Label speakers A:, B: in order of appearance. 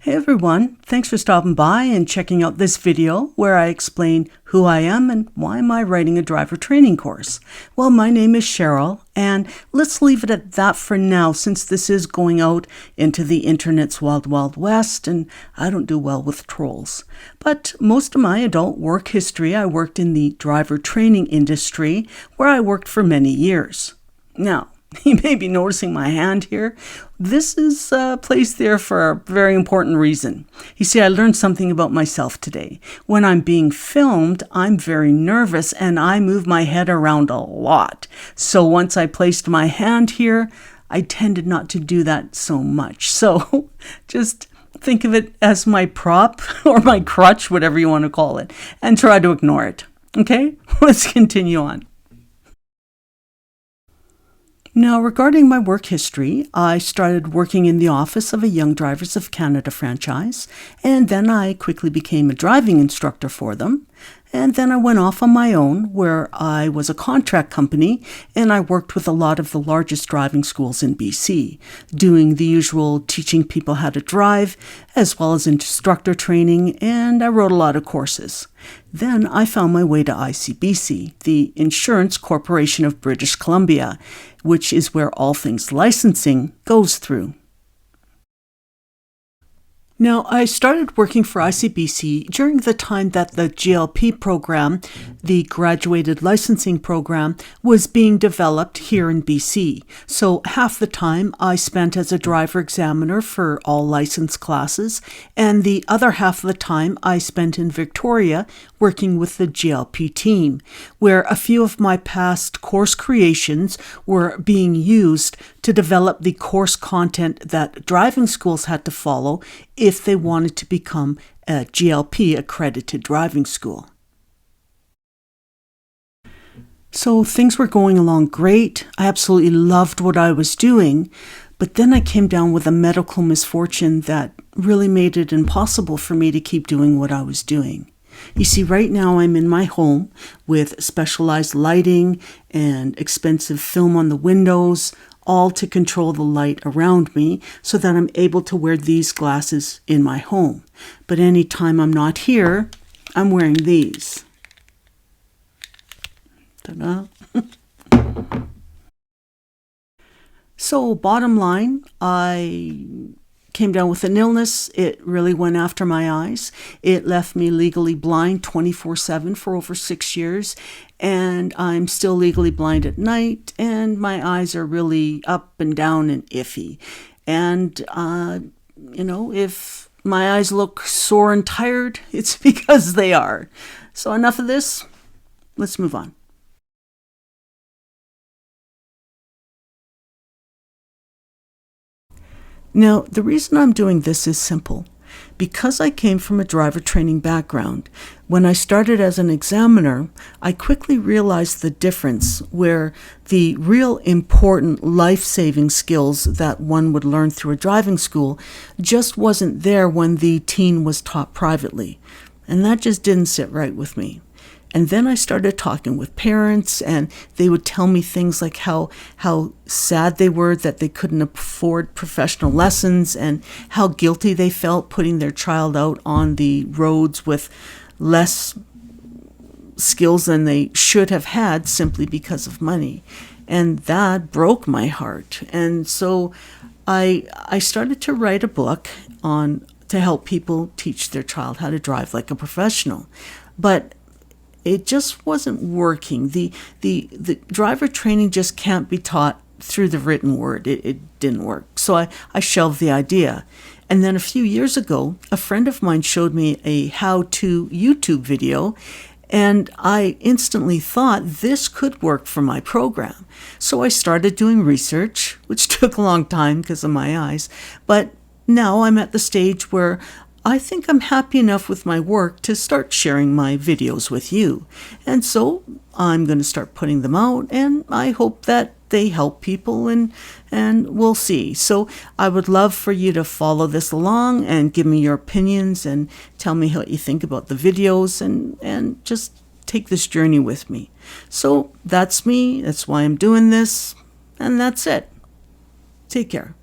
A: Hey everyone, thanks for stopping by and checking out this video where I explain who I am and why am I writing a driver training course. Well, my name is Cheryl, and let's leave it at that for now since this is going out into the internet's wild, wild west and I don't do well with trolls. But most of my adult work history, I worked in the driver training industry where I worked for many years. Now, you may be noticing my hand here. This is placed there for a very important reason. You see, I learned something about myself today. When I'm being filmed, I'm very nervous and I move my head around a lot. So once I placed my hand here, I tended not to do that so much. So just think of it as my prop or my crutch, whatever you want to call it, and try to ignore it. Okay, let's continue on. Now, regarding my work history, I started working in the office of a Young Drivers of Canada franchise, and then I quickly became a driving instructor for them. And then I went off on my own, where I was a contract company, and I worked with a lot of the largest driving schools in BC, doing the usual teaching people how to drive, as well as instructor training, and I wrote a lot of courses. Then I found my way to ICBC, the Insurance Corporation of British Columbia, which is where all things licensing goes through. Now, I started working for ICBC during the time that the GLP program, the Graduated Licensing Program, was being developed here in BC. So half the time I spent as a driver examiner for all license classes, and the other half of the time I spent in Victoria working with the GLP team, where a few of my past course creations were being used to develop the course content that driving schools had to follow if they wanted to become a GLP accredited driving school. So things were going along great. I absolutely loved what I was doing, but then I came down with a medical misfortune that really made it impossible for me to keep doing what I was doing. You see, right now I'm in my home with specialized lighting and expensive film on the windows, all to control the light around me so that I'm able to wear these glasses in my home. But anytime I'm not here, I'm wearing these. Ta-da! So bottom line, I came down with an illness. It really went after my eyes. It left me legally blind 24/7 for over 6 years, and I'm still legally blind at night, and my eyes are really up and down and iffy. And, if my eyes look sore and tired, it's because they are. So enough of this. Let's move on. Now, the reason I'm doing this is simple. Because I came from a driver training background, when I started as an examiner, I quickly realized the difference where the real important life-saving skills that one would learn through a driving school just wasn't there when the teen was taught privately. And that just didn't sit right with me. And then I started talking with parents, and they would tell me things like how sad they were that they couldn't afford professional lessons and how guilty they felt putting their child out on the roads with less skills than they should have had simply because of money. And that broke my heart. And so I started to write a book to help people teach their child how to drive like a professional. But it just wasn't working. The driver training just can't be taught through the written word. It didn't work. So I shelved the idea. And then a few years ago, a friend of mine showed me a how-to YouTube video, and I instantly thought this could work for my program. So I started doing research, which took a long time because of my eyes. But now I'm at the stage where I think I'm happy enough with my work to start sharing my videos with you. And so I'm going to start putting them out, and I hope that they help people, and we'll see. So I would love for you to follow this along and give me your opinions and tell me what you think about the videos, and just take this journey with me. So that's me. That's why I'm doing this. And that's it. Take care.